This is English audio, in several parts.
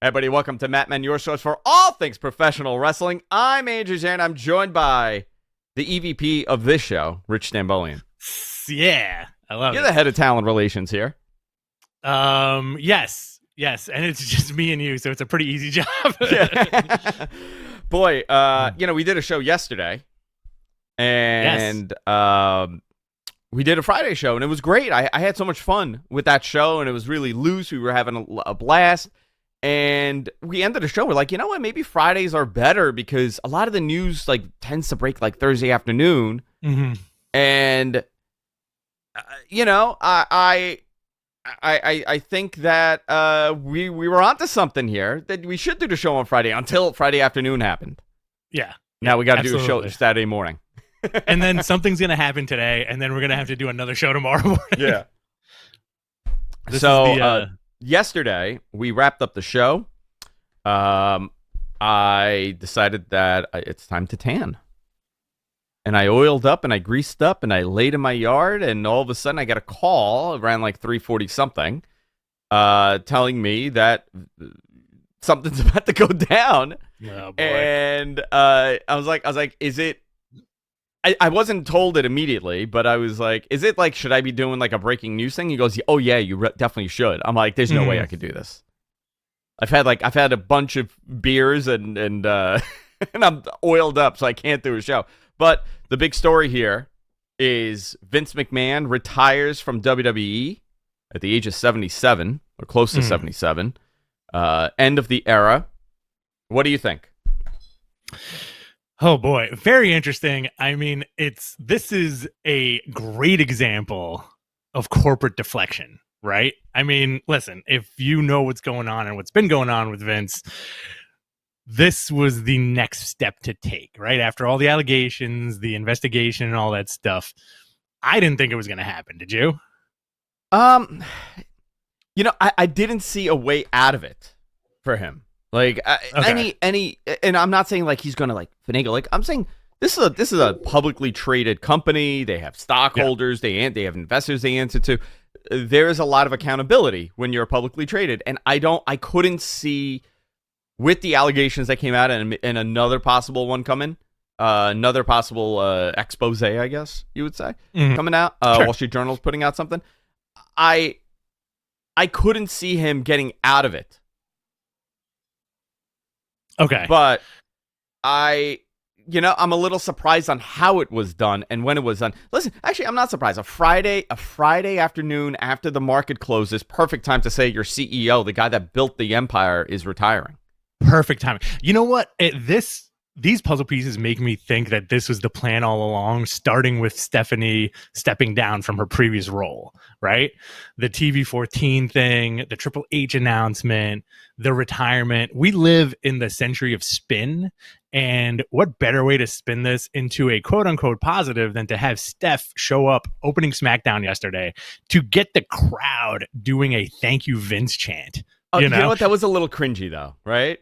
Hey, everybody, welcome to Matt Men, your source for all things professional wrestling. I'm Andrew Zan. I'm joined by the EVP of this show, Rich Stambolian. Yeah, I love You're it. the head of talent relations here. Yes, and it's just me and you, so it's a pretty easy job. Boy, we did a show yesterday, and we did a Friday show, and it was great. I had so much fun with that show, and it was really loose. We were having a blast. And we ended the show. We're like, you know what? Maybe Fridays are better because a lot of the news tends to break Thursday afternoon. Mm-hmm. And I think that we were onto something here that we should do the show on Friday until Friday afternoon happened. Yeah. Now we got to do a show Saturday morning. And then something's going to happen today, and then we're going to have to do another show tomorrow morning. Yeah. Yesterday, we wrapped up the show. I decided that it's time to tan. And I oiled up and I greased up and I laid in my yard. And all of a sudden, I got a call around 3:40 something telling me that something's about to go down. Oh, boy. And I was like, is it? I wasn't told it immediately, but I was like, is it should I be doing a breaking news thing? He goes, oh yeah, you definitely should. I'm like, there's no way I could do this. I've had a bunch of beers and and I'm oiled up, so I can't do a show. But the big story here is Vince McMahon retires from WWE at the age of 77 or close to 77. End of the era. What do you think? Oh boy, very interesting. I mean, this is a great example of corporate deflection, right? I mean, listen, if you know what's going on and what's been going on with Vince, this was the next step to take, right? After all the allegations, the investigation and all that stuff. I didn't think it was going to happen. Did you? I didn't see a way out of it for him. And I'm not saying he's gonna finagle. I'm saying this is a publicly traded company. They have stockholders. Yeah. They have investors they answer to. There is a lot of accountability when you're publicly traded, and I couldn't see with the allegations that came out and another possible one coming, another possible expose, I guess you would say, coming out. Sure. Wall Street Journal's putting out something. I couldn't see him getting out of it. Okay. But I'm a little surprised on how it was done and when it was done. Listen, actually, I'm not surprised. A Friday afternoon after the market closes, perfect time to say your CEO, the guy that built the empire, is retiring. Perfect timing. You know what? These puzzle pieces make me think that this was the plan all along, starting with Stephanie stepping down from her previous role, right? The TV14 thing, the Triple H announcement, the retirement. We live in the century of spin, and what better way to spin this into a quote-unquote positive than to have Steph show up opening SmackDown yesterday to get the crowd doing a thank you Vince chant. You know what? That was a little cringy, though, right?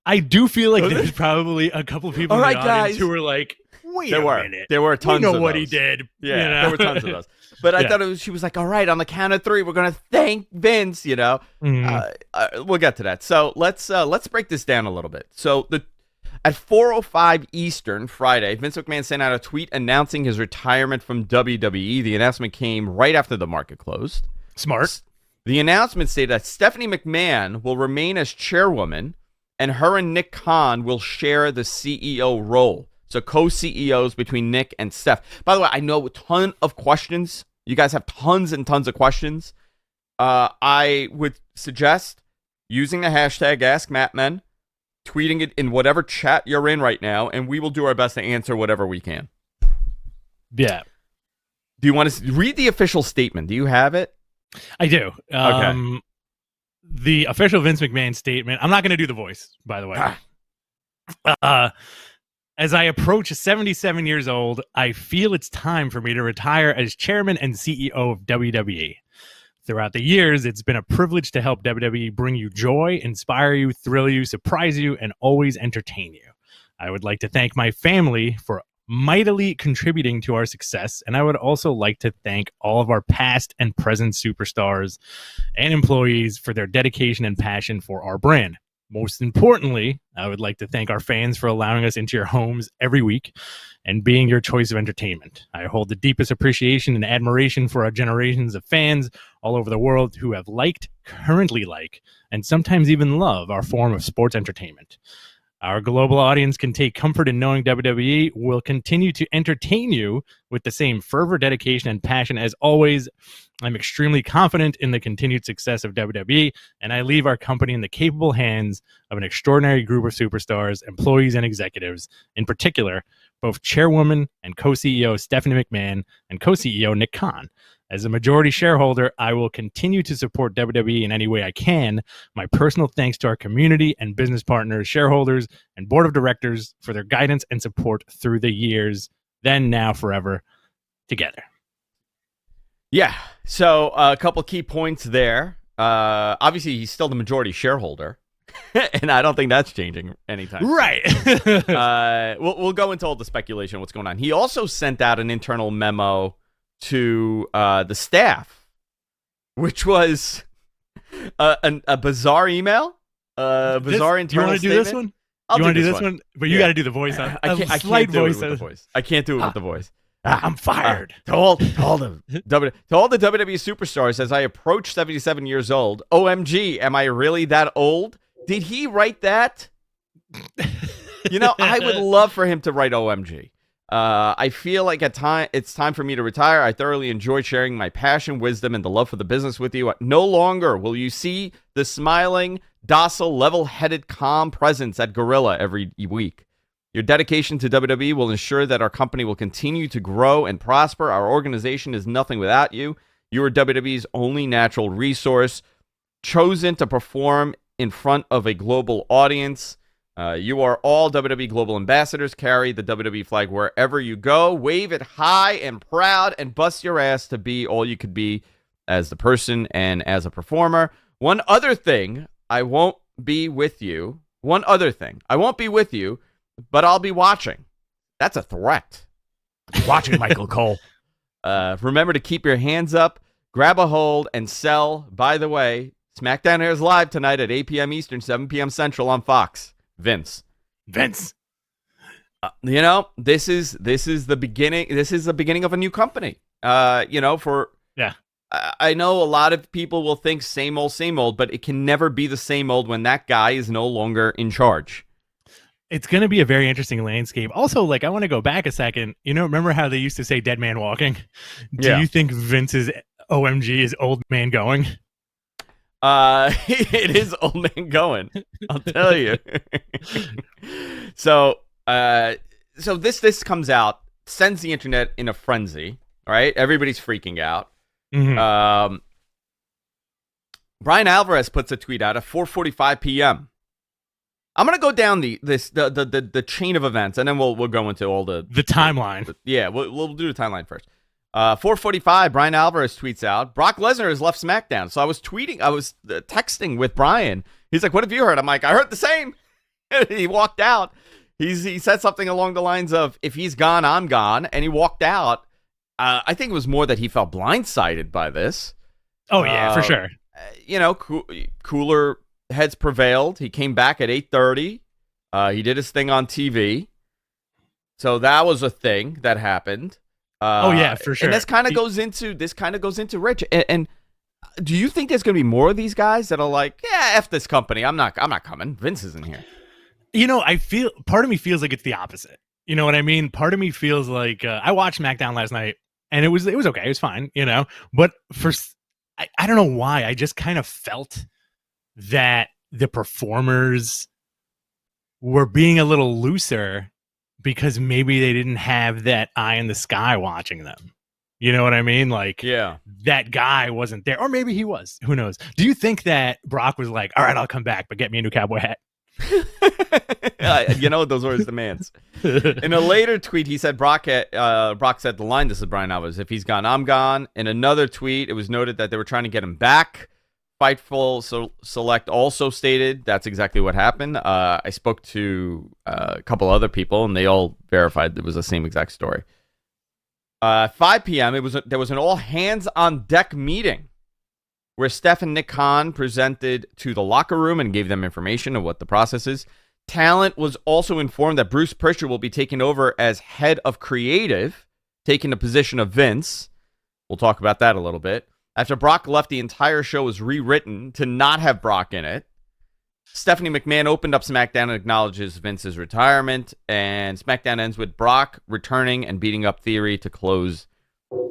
I do feel like there's probably a couple of people in the audience guys. who were like, wait a minute. There were tons of those. We know what he did. Yeah, there were tons of those. But I thought she was like, all right, on the count of three, we're going to thank Vince, We'll get to that. So let's break this down a little bit. So at 4:05 Eastern Friday, Vince McMahon sent out a tweet announcing his retirement from WWE. The announcement came right after the market closed. Smart. The announcement stated that Stephanie McMahon will remain as chairwoman, and her and Nick Khan will share the CEO role. So co-CEOs between Nick and Steph. By the way, I know a ton of questions. You guys have tons and tons of questions. I would suggest using the hashtag AskMattMen, tweeting it in whatever chat you're in right now, and we will do our best to answer whatever we can. Yeah. Do you want to read the official statement? Do you have it? I do. Okay. The official Vince McMahon statement. I'm not going to do the voice, by the way. As I approach 77 years old, I feel it's time for me to retire as chairman and CEO of WWE. Throughout the years, it's been a privilege to help WWE bring you joy, inspire you, thrill you, surprise you, and always entertain you. I would like to thank my family for mightily contributing to our success, and I would also like to thank all of our past and present superstars and employees for their dedication and passion for our brand. Most importantly, I would like to thank our fans for allowing us into your homes every week and being your choice of entertainment. I hold the deepest appreciation and admiration for our generations of fans all over the world who have liked, currently like, and sometimes even love our form of sports entertainment. Our global audience can take comfort in knowing WWE will continue to entertain you with the same fervor, dedication, and passion as always. I'm extremely confident in the continued success of WWE, and I leave our company in the capable hands of an extraordinary group of superstars, employees, and executives, in particular, both chairwoman and co-CEO Stephanie McMahon and co-CEO Nick Khan. As a majority shareholder, I will continue to support WWE in any way I can. My personal thanks to our community and business partners, shareholders, and board of directors for their guidance and support through the years, then, now, forever, together. Yeah. So a couple key points there. Obviously, he's still the majority shareholder, and I don't think that's changing anytime. Right. We'll go into all the speculation of what's going on. He also sent out an internal memo to the staff, which was a bizarre email, bizarre internal statement. You want to do this one? You want to do this one? But you got to do the voice. I can't do it with the voice. I can't do it with the voice. I'm fired. To all the WWE superstars, as I approach 77 years old, OMG, am I really that old? Did he write that? I would love for him to write OMG. I feel like it's time for me to retire. I thoroughly enjoy sharing my passion, wisdom, and the love for the business with you. No longer will you see the smiling, docile, level-headed, calm presence at Gorilla every week. Your dedication to WWE will ensure that our company will continue to grow and prosper. Our organization is nothing without you. You are WWE's only natural resource, chosen to perform in front of a global audience. You are all WWE Global Ambassadors. Carry the WWE flag wherever you go. Wave it high and proud and bust your ass to be all you could be as the person and as a performer. One other thing, I won't be with you. But I'll be watching. That's a threat. Watching Michael Cole. Remember to keep your hands up, grab a hold, and sell. By the way, SmackDown airs live tonight at 8 p.m. Eastern, 7 p.m. Central on Fox. Vince. This is the beginning. This is the beginning of a new company. I know a lot of people will think same old, but it can never be the same old when that guy is no longer in charge. It's going to be a very interesting landscape. Also, I want to go back a second. Remember how they used to say dead man walking? Do you think Vince's OMG is old man going? It is old man going. I'll tell you. So this comes out, sends the internet in a frenzy, right? Everybody's freaking out. Mm-hmm. Brian Alvarez puts a tweet out at 4:45 p.m. I'm gonna go down the chain of events, and then we'll go into all the timeline. We'll do the timeline first. 4:45, Brian Alvarez tweets out, Brock Lesnar has left SmackDown. So I was texting with Brian. He's like, "What have you heard?" I'm like, "I heard the same." He walked out. He said something along the lines of, "If he's gone, I'm gone," and he walked out. I think it was more that he felt blindsided by this. Oh yeah, for sure. Cooler heads prevailed. He came back at 8:30. He did his thing on TV. So that was a thing that happened. Oh yeah, for sure. And this kind of goes into Rich. And do you think there's going to be more of these guys that are like, "Yeah, F this company. I'm not coming. Vince isn't here." I feel part of me feels like it's the opposite. You know what I mean? Part of me feels like I watched SmackDown last night and it was okay. It was fine, But I don't know why. I just kind of felt that the performers were being a little looser because maybe they didn't have that eye in the sky watching them. You know what I mean? That guy wasn't there. Or maybe he was. Who knows? Do you think that Brock was like, "All right, I'll come back, but get me a new cowboy hat"? Those were his demands. In a later tweet, he said Brock said the line, this is Brian Alvarez, "If he's gone, I'm gone." In another tweet, it was noted that they were trying to get him back. Fightful Select also stated that's exactly what happened. I spoke to a couple other people, and they all verified it was the same exact story. 5 p.m. There was an all hands on deck meeting where Steph and Nick Khan presented to the locker room and gave them information of what the process is. Talent was also informed that Bruce Pritchard will be taking over as head of creative, taking the position of Vince. We'll talk about that a little bit. After Brock left, the entire show was rewritten to not have Brock in it. Stephanie McMahon opened up SmackDown and acknowledges Vince's retirement, and SmackDown ends with Brock returning and beating up Theory to close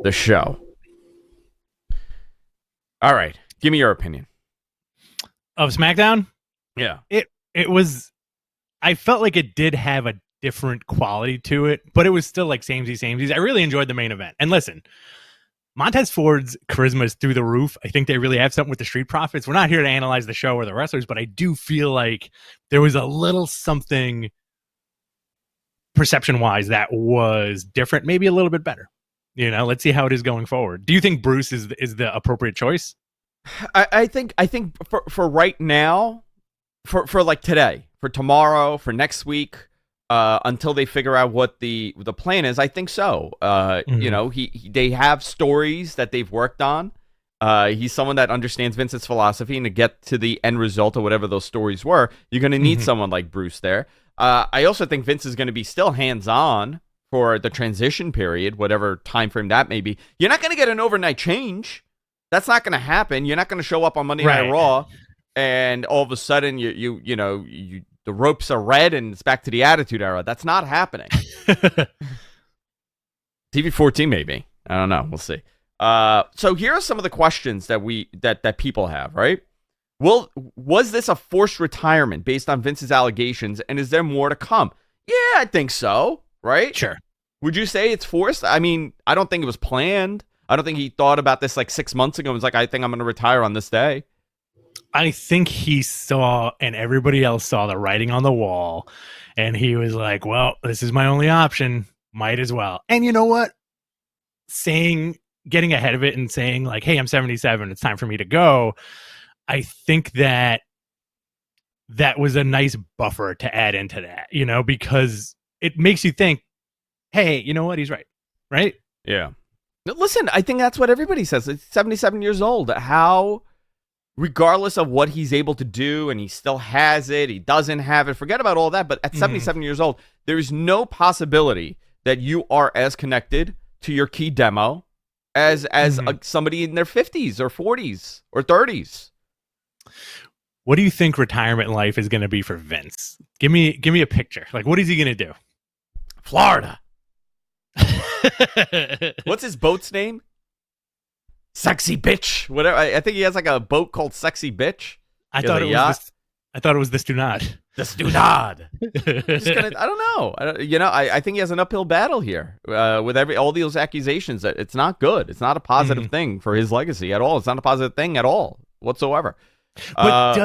the show. All right, give me your opinion. Of SmackDown? Yeah. It was, I felt like it did have a different quality to it, but it was still like samesies. I really enjoyed the main event. And listen, Montez Ford's charisma is through the roof. I think they really have something with the Street Profits. We're not here to analyze the show or the wrestlers, but I do feel like there was a little something perception-wise that was different, maybe a little bit better. You know, let's see how it is going forward. Do you think Bruce is the appropriate choice? I think for right now, for like today, for tomorrow, for next week, until they figure out what the plan is, I think so. You know, they have stories that they've worked on. He's someone that understands Vince's philosophy, and to get to the end result of whatever those stories were, you're going to need someone like Bruce there. I also think Vince is going to be still hands-on for the transition period, whatever time frame that may be. You're not going to get an overnight change. That's not going to happen. You're not going to show up on Monday Night Raw and all of a sudden you know the ropes are red and it's back to the Attitude Era. That's not happening. TV 14 maybe. I don't know. We'll see. So here are some of the questions that people have, right? Was this a forced retirement based on Vince's allegations, and is there more to come? Yeah, I think so, right? Sure. Would you say it's forced? I mean, I don't think it was planned. I don't think he thought about this like 6 months ago and was like, I think I'm going to retire on this day. I think he saw, and everybody else saw, the writing on the wall, and he was like, well, this is my only option. Might as well. And you know what? Getting ahead of it and saying like, hey, I'm 77. It's time for me to go. I think that was a nice buffer to add into that, you know, because it makes you think, hey, you know what? He's right. Right? Yeah. Listen, I think that's what everybody says. It's 77 years old. How, regardless of what he's able to do, and he still has it, he doesn't have it, forget about all that. But at 77 years old, there is no possibility that you are as connected to your key demo as somebody in their 50s or 40s or 30s. What do you think retirement life is going to be for Vince? Give me a picture. Like, what is he going to do? Florida. What's his boat's name? Sexy Bitch. Whatever. I think he has like a boat called Sexy Bitch. I thought it was the Stunad. The Stunad. I don't know. I think he has an uphill battle here with all those accusations. That it's not good. It's not a positive thing for his legacy at all. It's not a positive thing at all whatsoever. But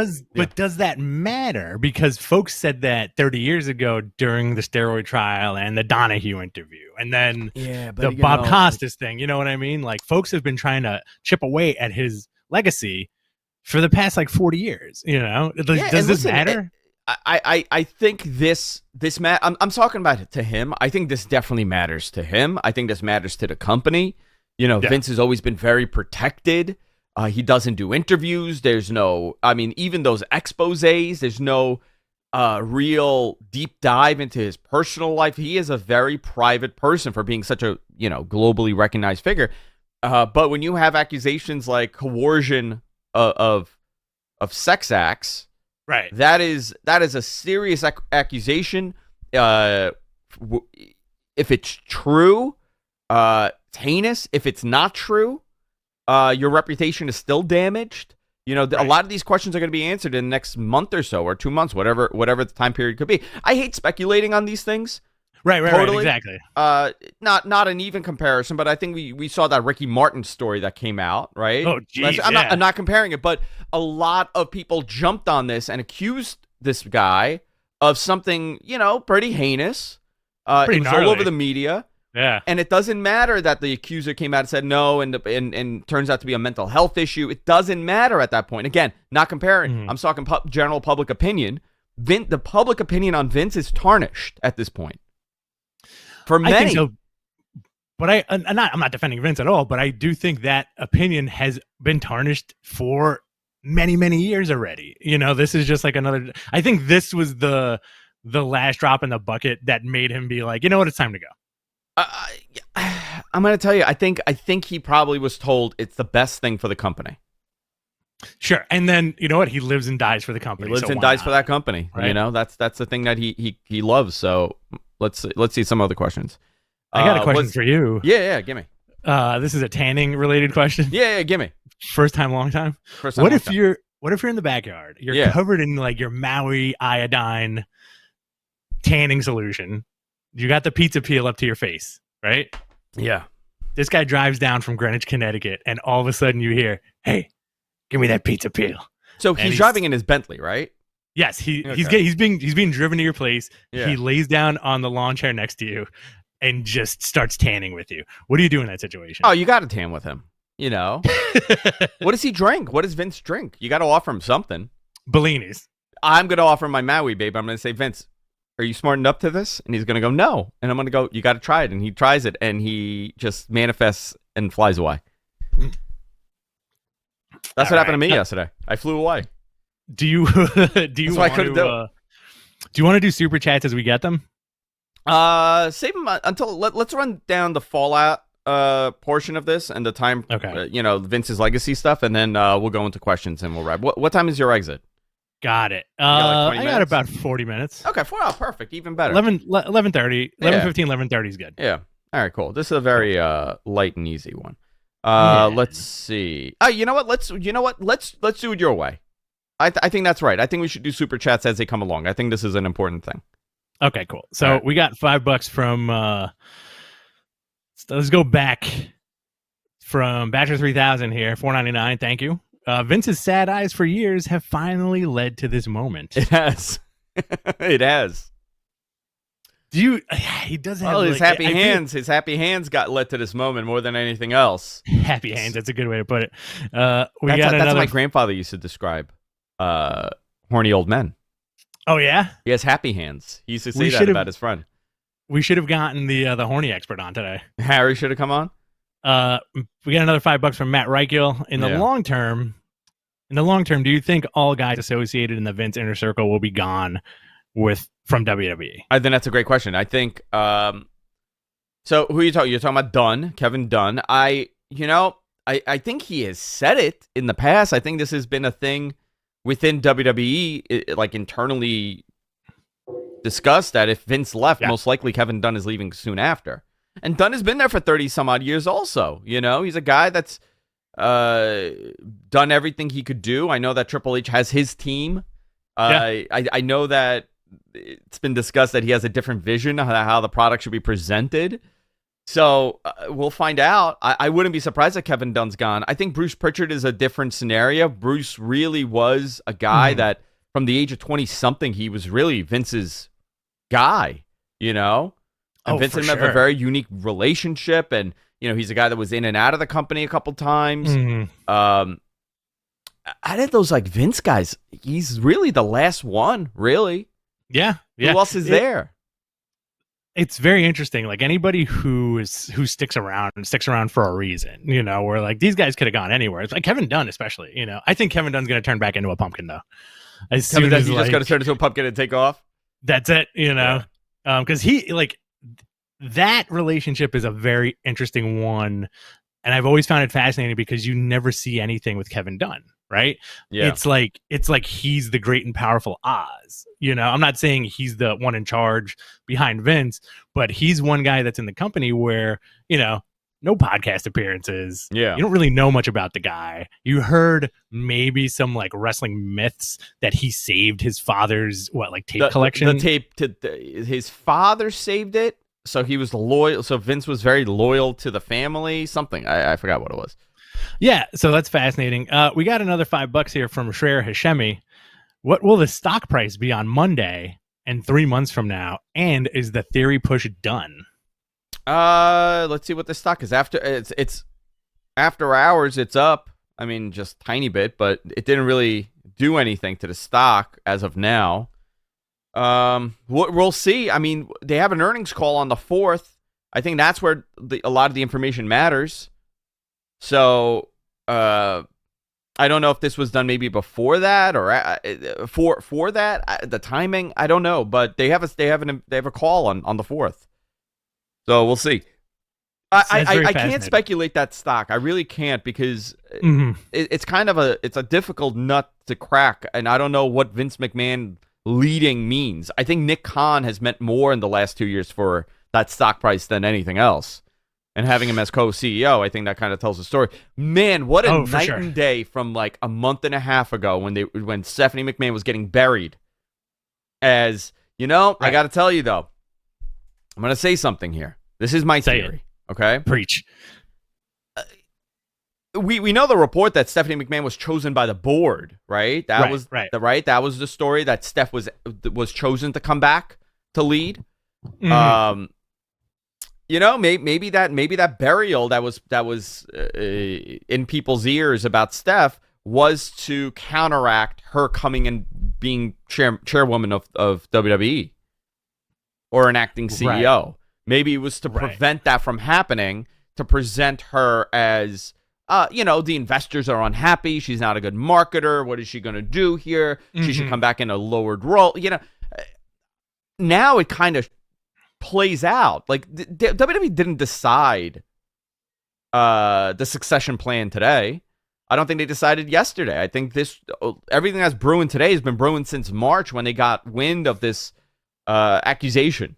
does that matter? Because folks said that 30 years ago during the steroid trial and the Donahue interview, and then the Bob Costas thing. You know what I mean? Like, folks have been trying to chip away at his legacy for the past like 40 years. You know, does this matter? I think this I'm talking about it to him. I think this definitely matters to him. I think this matters to the company. You know, Vince has always been very protected. He doesn't do interviews. There's no, I mean, even those exposés, there's no real deep dive into his personal life. He is a very private person for being such a, globally recognized figure. But when you have accusations like coercion of sex acts, right, that is a serious accusation. If it's true, it's heinous. If it's not true, your reputation is still damaged. A lot of these questions are going to be answered in the next month or so, or 2 months, whatever the time period could be. I hate speculating on these things. Right, exactly. Not an even comparison, but I think we saw that Ricky Martin story that came out, right? Oh, geez, I'm not comparing it, but a lot of people jumped on this and accused this guy of something, pretty heinous. Pretty it was gnarly. all over the media. Yeah. And it doesn't matter that the accuser came out and said no, and turns out to be a mental health issue. It doesn't matter at that point. Again, not comparing. I'm talking general public opinion. The public opinion on Vince is tarnished at this point. For many. I think so. But I'm not defending Vince at all, but I do think that opinion has been tarnished for many, many years already. This is just like another. I think this was the last drop in the bucket that made him be like, you know what, it's time to go. I'm going to tell you, I think he probably was told it's the best thing for the company. Sure. And then, you know what? He lives and dies for the company. He lives and dies for that company. Right? That's the thing that he loves. So let's see some other questions. I got a question for you. Yeah, give me. This is a tanning related question. Yeah, give me. First time, long time. What if you're in the backyard? You're covered in like your Maui iodine tanning solution. You got the pizza peel up to your face, right? Yeah. This guy drives down from Greenwich, Connecticut, and all of a sudden you hear, "Hey, give me that pizza peel." So he's driving in his Bentley, right? Yes, he's being driven to your place. Yeah. He lays down on the lawn chair next to you and just starts tanning with you. What do you do in that situation? Oh, you got to tan with him. What does he drink? What does Vince drink? You got to offer him something. Bellinis. I'm going to offer him my Maui, babe. I'm going to say, Vince, are you smartened up to this? And he's going to go, no. And I'm going to go, you got to try it. And he tries it, and he just manifests and flies away. That's what happened to me yesterday. I flew away. Do you want to do super chats as we get them? Save them until let's run down the Fallout portion of this and the time. Okay. Vince's legacy stuff, and then we'll go into questions and we'll wrap. What time is your exit? Got it. I got about 40 minutes. Okay, perfect. Even better. 11:30, 11:15, 11:30 is good. Yeah. All right, cool. This is a very light and easy one. Let's see. You know what? Let's do it your way. I think that's right. I think we should do super chats as they come along. I think this is an important thing. Okay, cool. So we got $5 from. Let's go back from Bachelor 3000 here. $4.99. Thank you. Vince's sad eyes for years have finally led to this moment. It has. It has. He does have. His happy hands. His happy hands got led to this moment more than anything else. Happy hands. That's a good way to put it. That's what my grandfather used to describe horny old men. Oh yeah. He has happy hands. He used to say that about his friend. We should have gotten the horny expert on today. Harry should have come on. We got another $5 from Matt Reichel. In the long term, do you think all guys associated in the Vince inner circle will be gone from WWE? I think that's a great question. I think so who are you talking? You're talking about Dunn, Kevin Dunn. I think he has said it in the past. I think this has been a thing within WWE, like internally discussed, that if Vince left, most likely Kevin Dunn is leaving soon after. And Dunn has been there for 30 some odd years also. He's a guy that's done everything he could do. I know that Triple H has his team. I know that it's been discussed that he has a different vision of how the product should be presented. So we'll find out. I wouldn't be surprised if Kevin Dunn's gone. I think Bruce Pritchard is a different scenario. Bruce really was a guy that from the age of 20-something, he was really Vince's guy, And Vince and him have a very unique relationship. And, he's a guy that was in and out of the company a couple times. Out of those, Vince guys, he's really the last one, really. Yeah. Who else is there? It's very interesting. Like anybody who sticks around for a reason, where these guys could have gone anywhere. It's like Kevin Dunn, especially, I think Kevin Dunn's going to turn back into a pumpkin though. He's just going to turn into a pumpkin and take off. That's it, because that relationship is a very interesting one. And I've always found it fascinating because you never see anything with Kevin Dunn, right? Yeah. It's like he's the great and powerful Oz. I'm not saying he's the one in charge behind Vince, but he's one guy that's in the company where, no podcast appearances. Yeah. You don't really know much about the guy. You heard maybe some wrestling myths that he saved his father's tape collection. The tape his father saved it. So he was loyal. So Vince was very loyal to the family. Something I forgot what it was. Yeah, so that's fascinating. We got another $5 here from Shreya Hashemi. What will the stock price be on Monday and 3 months from now? And is the theory push done? Let's see what the stock is after. It's after hours. It's up. I mean, just tiny bit, but it didn't really do anything to the stock as of now. We'll see. I mean, they have an earnings call on the 4th. I think that's where a lot of the information matters. So, I don't know if this was done maybe before that or for that. The timing, I don't know, but they have a call on the 4th, so we'll see. I can't speculate that stock. I really can't because it's kind of a difficult nut to crack, and I don't know what Vince McMahon leading means. I think Nick Khan has meant more in the last 2 years for that stock price than anything else. And having him as co-CEO, I think that kind of tells the story. Man, what a night and day from like a month and a half ago when Stephanie McMahon was getting buried. As, right. I got to tell you, though, I'm going to say something here. This is my theory, okay? Preach. We know the report that Stephanie McMahon was chosen by the board, right? That was the story that Steph was chosen to come back to lead. Mm-hmm. Maybe that burial that was in people's ears about Steph was to counteract her coming and being chairwoman of WWE or an acting CEO. Right. Maybe it was to prevent that from happening, to present her as, the investors are unhappy. She's not a good marketer. What is she going to do here? Mm-hmm. She should come back in a lowered role. Now it kind of plays out. Like WWE didn't decide the succession plan today. I don't think they decided yesterday. I think everything that's brewing today has been brewing since March when they got wind of this accusation.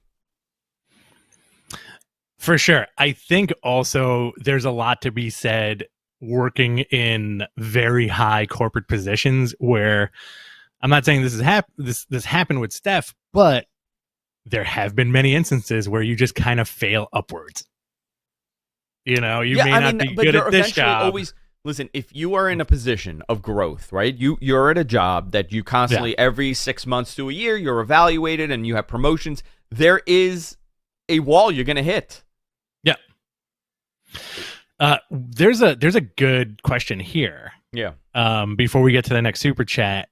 For sure. I think also there's a lot to be said working in very high corporate positions where I'm not saying this happened with Steph, but there have been many instances where you just kind of fail upwards. You may not be good at this job. Listen, if you are in a position of growth, right? You're at a job that you constantly, every 6 months to a year, you're evaluated and you have promotions. There is a wall you're going to hit. Yeah. There's a good question here. Yeah. Before we get to the next super chat,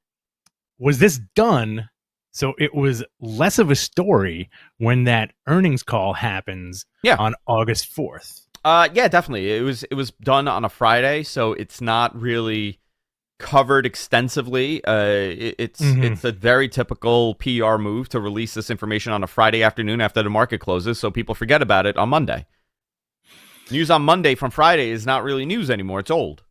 was this done so it was less of a story when that earnings call happens on August 4th? Yeah, definitely. It was done on a Friday, so it's not really covered extensively. It's a very typical PR move to release this information on a Friday afternoon after the market closes, so people forget about it on Monday. News on Monday from Friday is not really news anymore. It's old.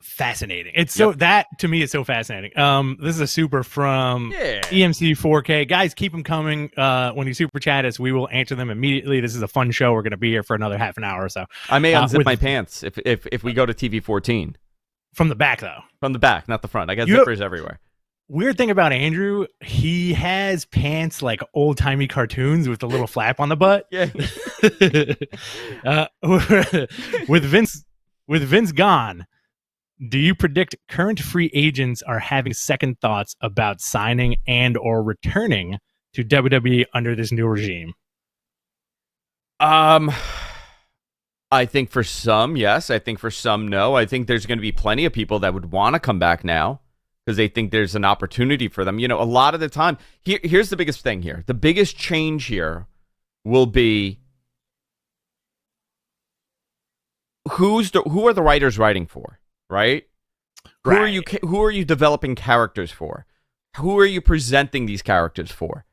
Fascinating. It's that to me is so fascinating. This is a super from EMC 4K. Guys, keep them coming. When you super chat us, we will answer them immediately. This is a fun show. We're going to be here for another half an hour or so. I may unzip my pants if we go to TV 14. From the back, though. From the back, not the front. I got zippers everywhere. Weird thing about Andrew, he has pants like old-timey cartoons with a little flap on the butt. Yeah. With Vince gone, do you predict current free agents are having second thoughts about signing and or returning to WWE under this new regime? I think for some, yes. I think for some, no. I think there's going to be plenty of people that would want to come back now because they think there's an opportunity for them. A lot of the time, here's the biggest thing here. The biggest change here will be who are the writers writing for? Right? Who are you developing characters for? Who are you presenting these characters for?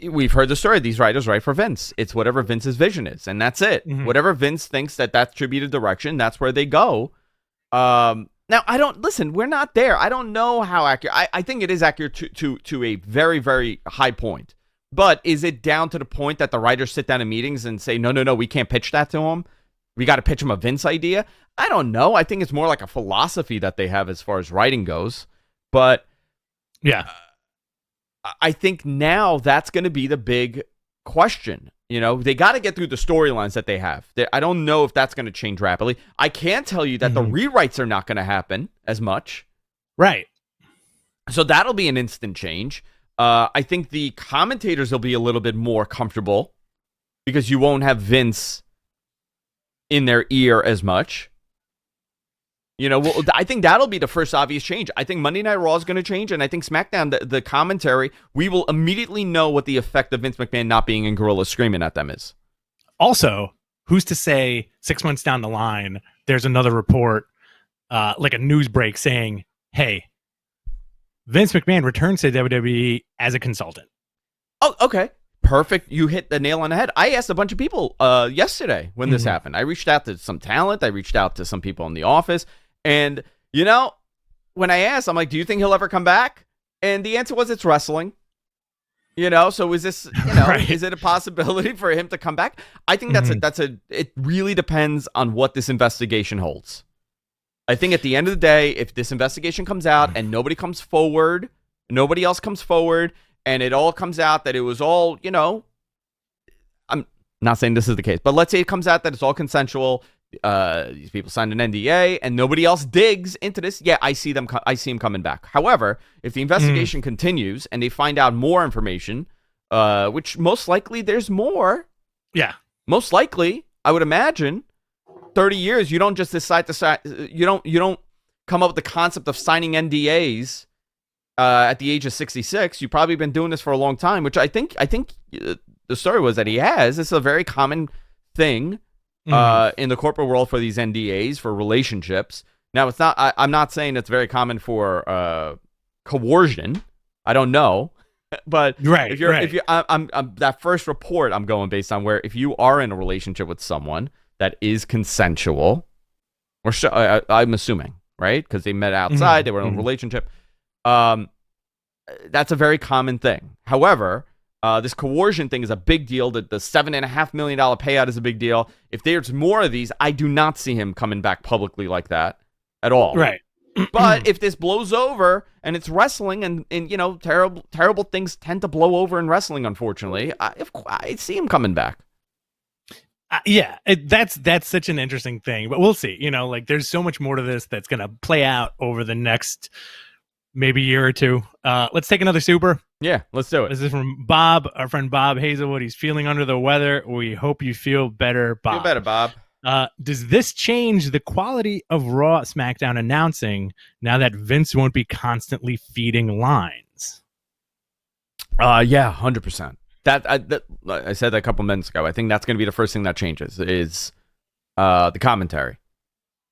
We've heard the story. These writers write for Vince. It's whatever Vince's vision is, and that's it. Mm-hmm. Whatever Vince thinks that should be the direction, that's where they go. Now, we're not there. I don't know how accurate. I think it is accurate to a very, very high point. But is it down to the point that the writers sit down in meetings and say, no, we can't pitch that to him? We got to pitch him a Vince idea? I don't know. I think it's more like a philosophy that they have as far as writing goes. But yeah, I think now that's going to be the big question. They got to get through the storylines that they have. I don't know if that's going to change rapidly. I can tell you that the rewrites are not going to happen as much. Right. So that'll be an instant change. I think the commentators will be a little bit more comfortable because you won't have Vince in their ear as much. I think that'll be the first obvious change. I think Monday Night Raw is going to change, and I think SmackDown, the commentary, we will immediately know what the effect of Vince McMahon not being in Gorilla screaming at them is. Also, who's to say 6 months down the line, there's another report, like a news break saying, hey, Vince McMahon returns to WWE as a consultant. Oh, okay. Perfect. You hit the nail on the head. I asked a bunch of people yesterday when this happened. I reached out to some talent. I reached out to some people in the office. And, you know, when I asked, I'm like, do you think he'll ever come back? And the answer was it's wrestling. You know, so is this, you know, Right. is it a possibility for him to come back? I think it really depends on what this investigation holds. I think at the end of the day, if this investigation comes out and nobody else comes forward, and it all comes out that it was all, you know, I'm not saying this is the case, but let's say it comes out that it's all consensual. These people signed an NDA and nobody else digs into this. Yeah, I see him coming back. However, if the investigation continues and they find out more information, which most likely there's more. Yeah. Most likely, I would imagine 30 years, you don't just decide to sign, you don't come up with the concept of signing NDAs at the age of 66. You've probably been doing this for a long time, which I think the story was that he has. It's a very common thing in the corporate world for these NDAs for relationships. Now, it's not. I'm not saying it's very common for coercion. I don't know, but if you, I'm that first report I'm going based on where if you are in a relationship with someone that is consensual, or I'm assuming, right? Because they met outside, they were in a relationship. That's a very common thing. However, this coercion thing is a big deal. The $7.5 million payout is a big deal. If there's more of these, I do not see him coming back publicly like that at all. Right. But if this blows over and it's wrestling, and you know, terrible things tend to blow over in wrestling, unfortunately, I see him coming back. Yeah, that's such an interesting thing, but we'll see. You know, like there's so much more to this that's going to play out over the next maybe year or two. Let's take another super. Yeah, let's do it. This is from Bob, our friend Bob Hazelwood. He's feeling under the weather. We hope you feel better, Bob. Feel better, Bob. Does this change the quality of Raw SmackDown announcing now that Vince won't be constantly feeding lines? Yeah, 100%. That I said that a couple minutes ago. I think that's going to be the first thing that changes is the commentary.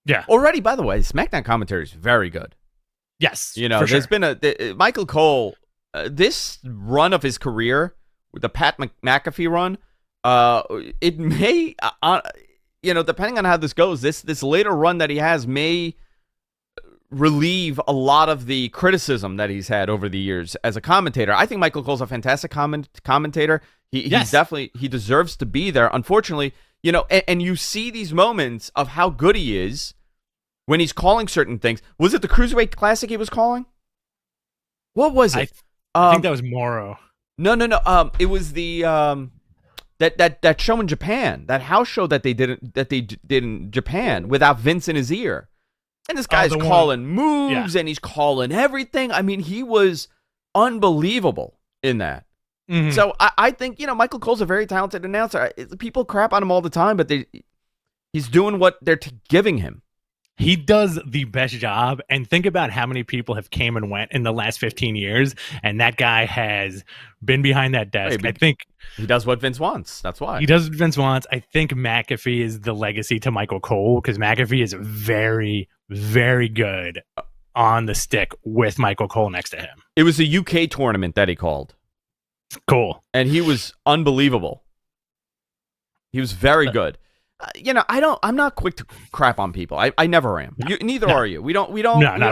Yeah. Already, by the way, SmackDown commentary is very good. Yes. You know, there's been Michael Cole, this run of his career, with the Pat McAfee run, it may, you know, depending on how this goes, this later run that he has may relieve a lot of the criticism that he's had over the years as a commentator. I think Michael Cole's a fantastic commentator. He definitely, he deserves to be there. Unfortunately, you know, and you see these moments of how good he is when he's calling certain things. Was it the Cruiserweight Classic he was calling? What was it? I think that was Morrow. No. It was the that show in Japan, that house show that they did in Japan without Vince in his ear. And this guy's calling moves and he's calling everything. I mean, he was unbelievable in that. Mm-hmm. So I think, you know, Michael Cole's a very talented announcer. People crap on him all the time, but he's doing what they're giving him. He does the best job. And think about how many people have came and went in the last 15 years. And that guy has been behind that desk. I think he does what Vince wants. That's why. He does what Vince wants. I think McAfee is the legacy to Michael Cole, because McAfee is very, very good on the stick with Michael Cole next to him. It was a UK tournament that he called. Cool. And he was unbelievable. He was very good. You know, I'm not quick to crap on people. I never am. No. Neither are you. We don't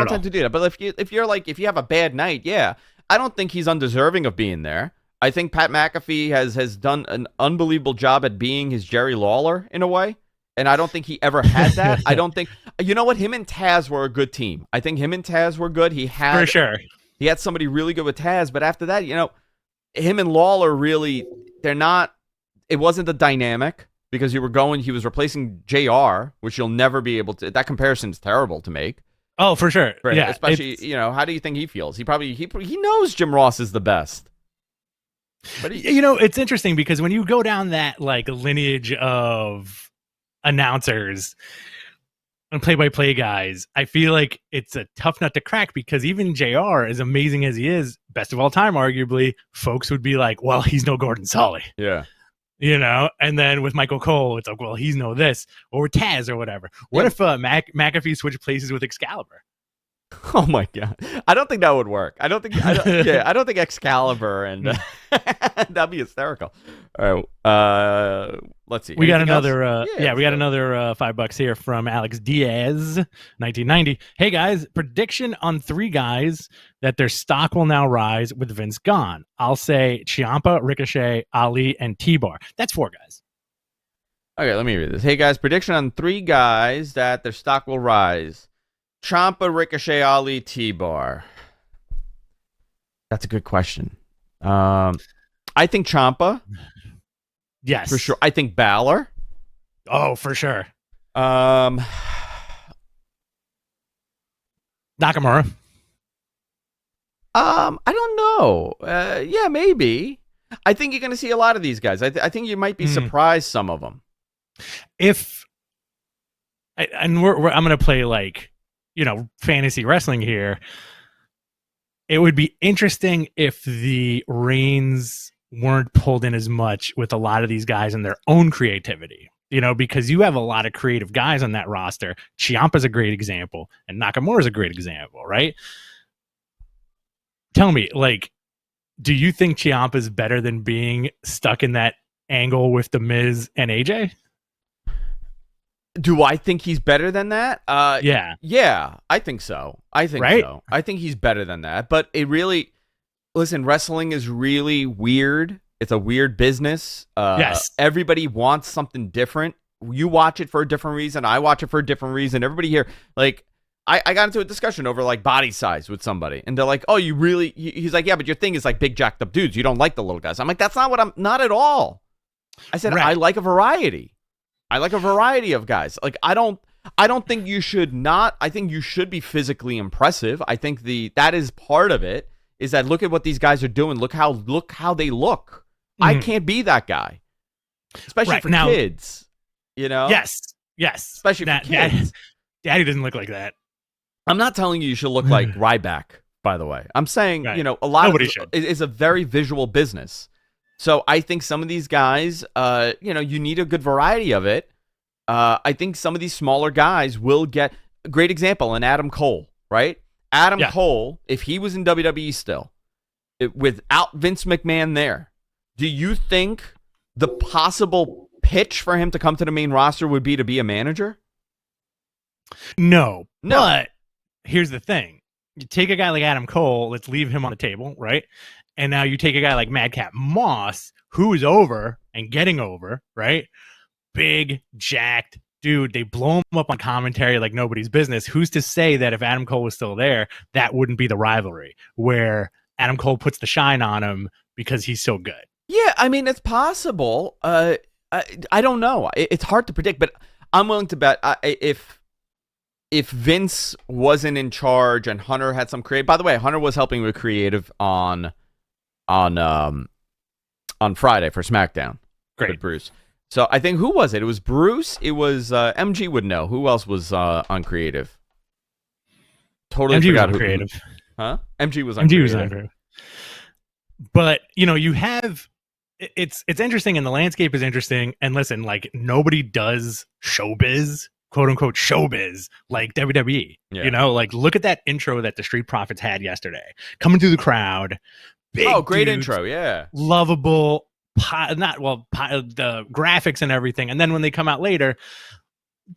tend to do that. But if you have a bad night, yeah, I don't think he's undeserving of being there. I think Pat McAfee has done an unbelievable job at being his Jerry Lawler in a way. And I don't think he ever had that. I don't think, you know what? Him and Taz were a good team. I think him and Taz were good. For sure. He had somebody really good with Taz. But after that, you know, him and Lawler really, it wasn't the dynamic, because he was replacing JR, which you'll never be able to, that comparison is terrible to make. Oh, for sure. Right. Yeah. Especially, you know, how do you think he feels? He knows Jim Ross is the best. But you know, it's interesting because when you go down that like lineage of announcers and play-by-play guys, I feel like it's a tough nut to crack, because even JR, as amazing as he is, best of all time, arguably, folks would be like, well, he's no Gordon Solie. Yeah. And then with Michael Cole, it's like, well, he's no this, or Taz or whatever. What if McAfee switched places with Excalibur? Oh my god, I don't think that would work. I don't think Excalibur and that'd be hysterical. All right, let's see. We got Anything another, else? we got another $5 here from Alex Diaz, 1990. Hey guys, prediction on 3 guys that their stock will now rise with Vince gone. I'll say Ciampa, Ricochet, Ali, and T-Bar. That's 4 guys. Okay, let me read this. Hey guys, prediction on 3 guys that their stock will rise. Ciampa, Ricochet, Ali, T-Bar. That's a good question. I think Ciampa. Yes. For sure. I think Balor. Oh, for sure. Nakamura. I don't know. Yeah, maybe. I think you're going to see a lot of these guys. I think you might be surprised some of them. I'm going to play like, fantasy wrestling here. It would be interesting if the reins weren't pulled in as much with a lot of these guys and their own creativity, because you have a lot of creative guys on that roster. Ciampa's a great example and Nakamura's a great example, right? Tell me, do you think Ciampa's better than being stuck in that angle with The Miz and AJ? Do I think he's better than that? Yeah. Yeah, I think so. I think so. I think he's better than that. But listen, wrestling is really weird. It's a weird business. Yes. Everybody wants something different. You watch it for a different reason. I watch it for a different reason. Everybody here, I got into a discussion over body size with somebody, and they're like, "Oh, you really?" He's like, "Yeah, but your thing is big jacked up dudes. You don't like the little guys." I'm like, "That's not what I'm. Not at all." I said, right. "I like a variety. I like a variety of guys. I don't think you should not. I think you should be physically impressive. I think that is part of it. Is that look at what these guys are doing. Look how they look. I can't be that guy, especially for kids. Yes. Especially for kids. Daddy doesn't look like that. I'm not telling you should look like Ryback, by the way. I'm saying, a lot Nobody of should. It is a very visual business. So I think some of these guys, you need a good variety of it. I think some of these smaller guys will get a great example in Adam Cole, right? Adam Cole, if he was in WWE still, without Vince McMahon there, do you think the possible pitch for him to come to the main roster would be to be a manager? No. But here's the thing. You take a guy like Adam Cole, let's leave him on the table, right? And now you take a guy like Madcap Moss, who is over and getting over, right? Big, jacked dude. They blow him up on commentary like nobody's business. Who's to say that if Adam Cole was still there, that wouldn't be the rivalry where Adam Cole puts the shine on him because he's so good? Yeah, I mean, it's possible. I don't know. It's hard to predict, but I'm willing to bet if Vince wasn't in charge and Hunter had some creative. By the way, Hunter was helping with creative on Friday for SmackDown. Great, with Bruce. So I think who was it? It was Bruce. It was MG would know. Who else was on creative? Totally MG forgot was who. Creative. Huh? MG was on creative. Was on creative. But you have. It's interesting, and the landscape is interesting. And listen, nobody does showbiz, quote unquote showbiz, like WWE. Yeah. Look at that intro that the Street Profits had yesterday, coming through the crowd. Big great dudes, intro, yeah, lovable. The graphics and everything, and then when they come out later,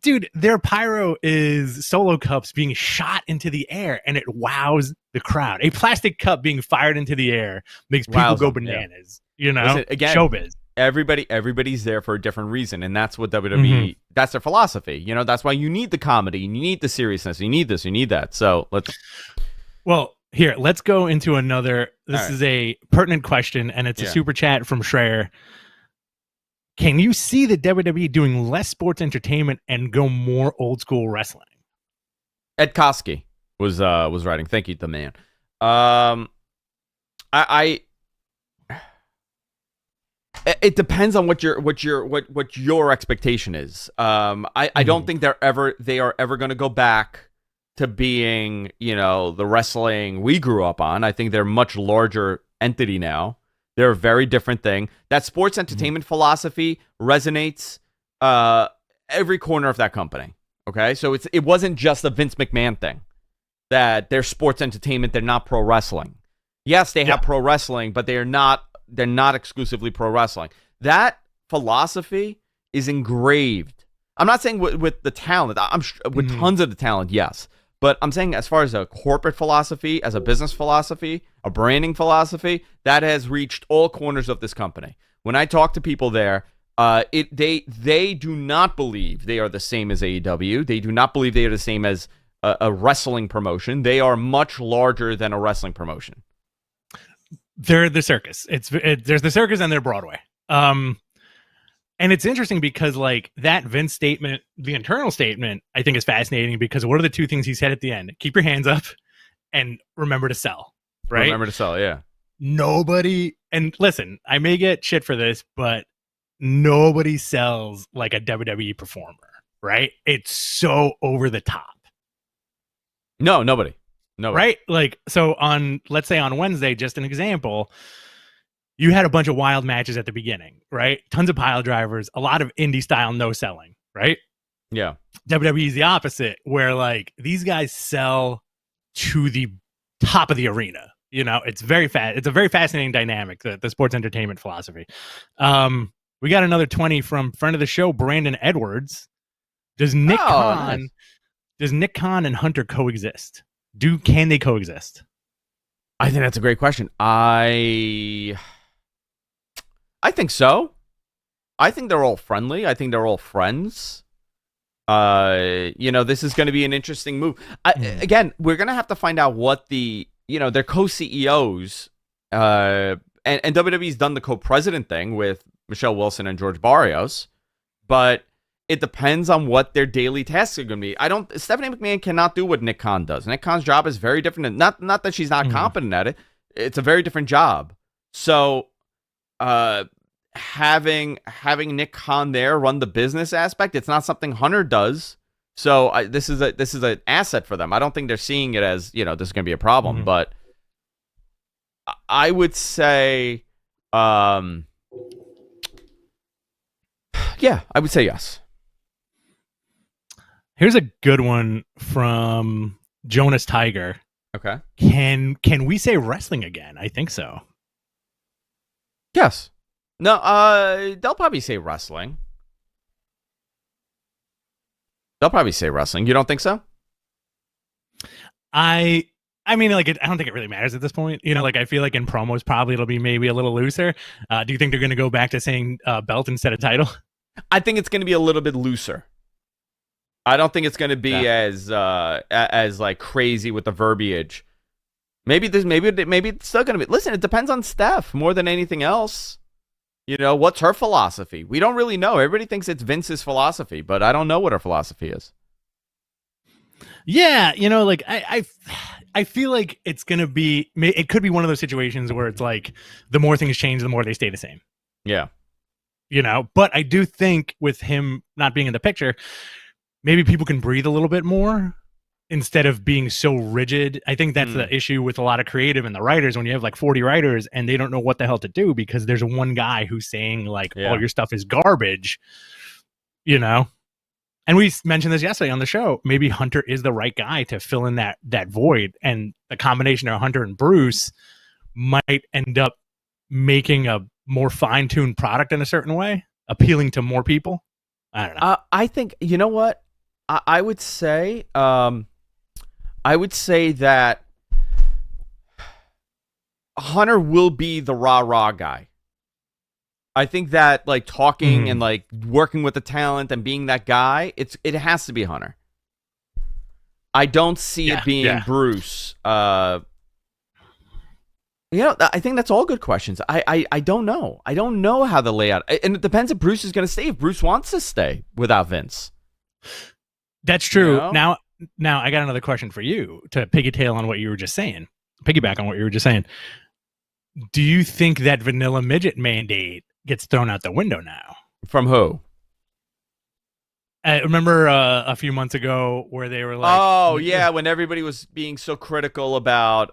dude, their pyro is solo cups being shot into the air, and it wows the crowd. A plastic cup being fired into the air makes people go bananas. Listen, again, showbiz. Everybody's there for a different reason, and that's what WWE. That's their philosophy. That's why you need the comedy, you need the seriousness, you need this, you need that. So here, let's go into another. This is a pertinent question, and it's a super chat from Schreier. Can you see the WWE doing less sports entertainment and go more old school wrestling? Ed Koski was writing. Thank you, the man. It depends on what your expectation is. I don't think they are ever going to go back to being, the wrestling we grew up on. I think they're a much larger entity now. They're a very different thing. That sports entertainment philosophy resonates every corner of that company. Okay, so it wasn't just a Vince McMahon thing that they're sports entertainment. They're not pro wrestling. Yes, they have pro wrestling, but they're not exclusively pro wrestling. That philosophy is engraved. I'm not saying with the talent. With tons of the talent, yes. But I'm saying as far as a corporate philosophy, as a business philosophy, a branding philosophy, that has reached all corners of this company. When I talk to people there, they do not believe they are the same as AEW. They do not believe they are the same as a wrestling promotion. They are much larger than a wrestling promotion. They're the circus. There's the circus and they're Broadway. And it's interesting because like that Vince statement, the internal statement, I think is fascinating because what are the two things he said at the end? Keep your hands up and remember to sell, right? Remember to sell, yeah. Nobody, and listen, I may get shit for this, but nobody sells like a WWE performer, right? It's so over the top. No, nobody. Right? Like, so let's say on Wednesday, just an example, you had a bunch of wild matches at the beginning, right? Tons of pile drivers, a lot of indie style no selling, right? Yeah. WWE is the opposite, where like these guys sell to the top of the arena. You know, it's very fast. It's a very fascinating dynamic, the sports entertainment philosophy. We got another 20 from friend of the show, Brandon Edwards. Does Nick Khan and Hunter coexist? Can they coexist? I think that's a great question. I think so. I think they're all friendly. I think they're all friends. This is going to be an interesting move. Again, we're going to have to find out what they're co-CEOs, and WWE's done the co-president thing with Michelle Wilson and George Barrios, but it depends on what their daily tasks are going to be. Stephanie McMahon cannot do what Nick Khan does. Nick Khan's job is very different. Not that she's not competent at it. It's a very different job. So, having Nick Khan there run the business aspect, it's not something Hunter does. So this is an asset for them. I don't think they're seeing it as, this is going to be a problem, but I would say, I would say yes. Here's a good one from Jonas Tiger. Okay. Can we say wrestling again? I think so. Yes. No, they'll probably say wrestling. You don't think so? I mean, like, I don't think it really matters at this point. Like, I feel like in promos, probably it'll be maybe a little looser. Do you think they're going to go back to saying belt instead of title? I think it's going to be a little bit looser. I don't think it's going to be as like crazy with the verbiage. Maybe it's still going to be. Listen, it depends on Steph more than anything else. What's her philosophy? We don't really know. Everybody thinks it's Vince's philosophy, but I don't know what her philosophy is. Yeah, like I feel like it's going to be. It could be one of those situations where it's like the more things change, the more they stay the same. Yeah. But I do think with him not being in the picture, maybe people can breathe a little bit more instead of being so rigid. I think that's the issue with a lot of creative and the writers when you have like 40 writers and they don't know what the hell to do because there's one guy who's saying like, all your stuff is garbage, And we mentioned this yesterday on the show. Maybe Hunter is the right guy to fill in that void. And the combination of Hunter and Bruce might end up making a more fine-tuned product in a certain way, appealing to more people. I don't know. I think, you know what? I would say that Hunter will be the rah-rah guy. I think that like talking and like working with the talent and being that guy, it has to be Hunter. I don't see it being Bruce. I think that's all good questions. I don't know. I don't know how the layout, and it depends if Bruce is going to stay. If Bruce wants to stay without Vince. That's true. Now I got another question for you to piggyback on what you were just saying. Do you think that vanilla midget mandate gets thrown out the window now? From who? I remember a few months ago where they were like, when everybody was being so critical about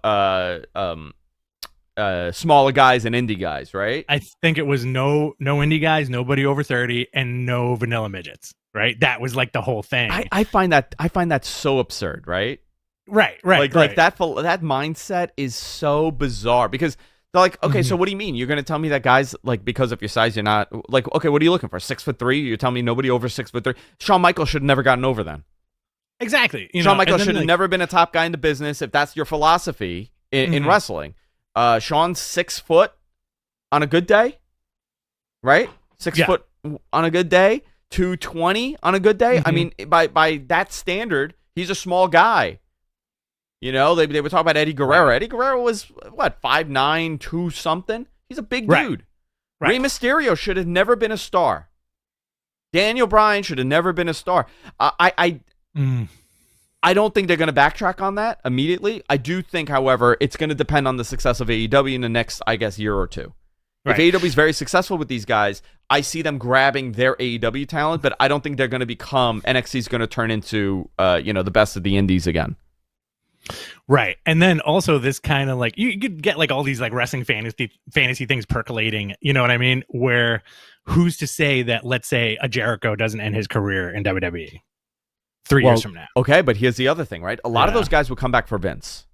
smaller guys and indie guys, right? I think it was no indie guys, nobody over 30, and no vanilla midgets. Right, that was like the whole thing. I find that so absurd, right? Right. Like that mindset is so bizarre because they're like, okay, so what do you mean? You're gonna tell me that guys like because of your size, you're not like, okay, what are you looking for? 6'3"? You're telling me nobody over 6'3"? Shawn Michaels should have never gotten over then. Exactly. Shawn Michaels should have never been a top guy in the business if that's your philosophy in wrestling. Shawn's 6 foot on a good day, right? 6 foot on a good day. 220 on a good day. I mean, by that standard, he's a small guy. You know, they were talking about Eddie Guerrero. Eddie Guerrero was what, 5'9", 2 something. He's a big dude. Rey Mysterio should have never been a star. Daniel Bryan should have never been a star. I don't think they're going to backtrack on that immediately. I do think, however, it's going to depend on the success of AEW in the next, I guess, year or two. If AEW is very successful with these guys, I see them grabbing their AEW talent, but I don't think they're going to become NXT is going to turn into the best of the indies again. Right. And then also this kind of like you could get like all these like wrestling fantasy things percolating, you know what I mean? Where who's to say that, let's say, a Jericho doesn't end his career in WWE 3 years from now? Okay, but here's the other thing, right? A lot of those guys will come back for Vince.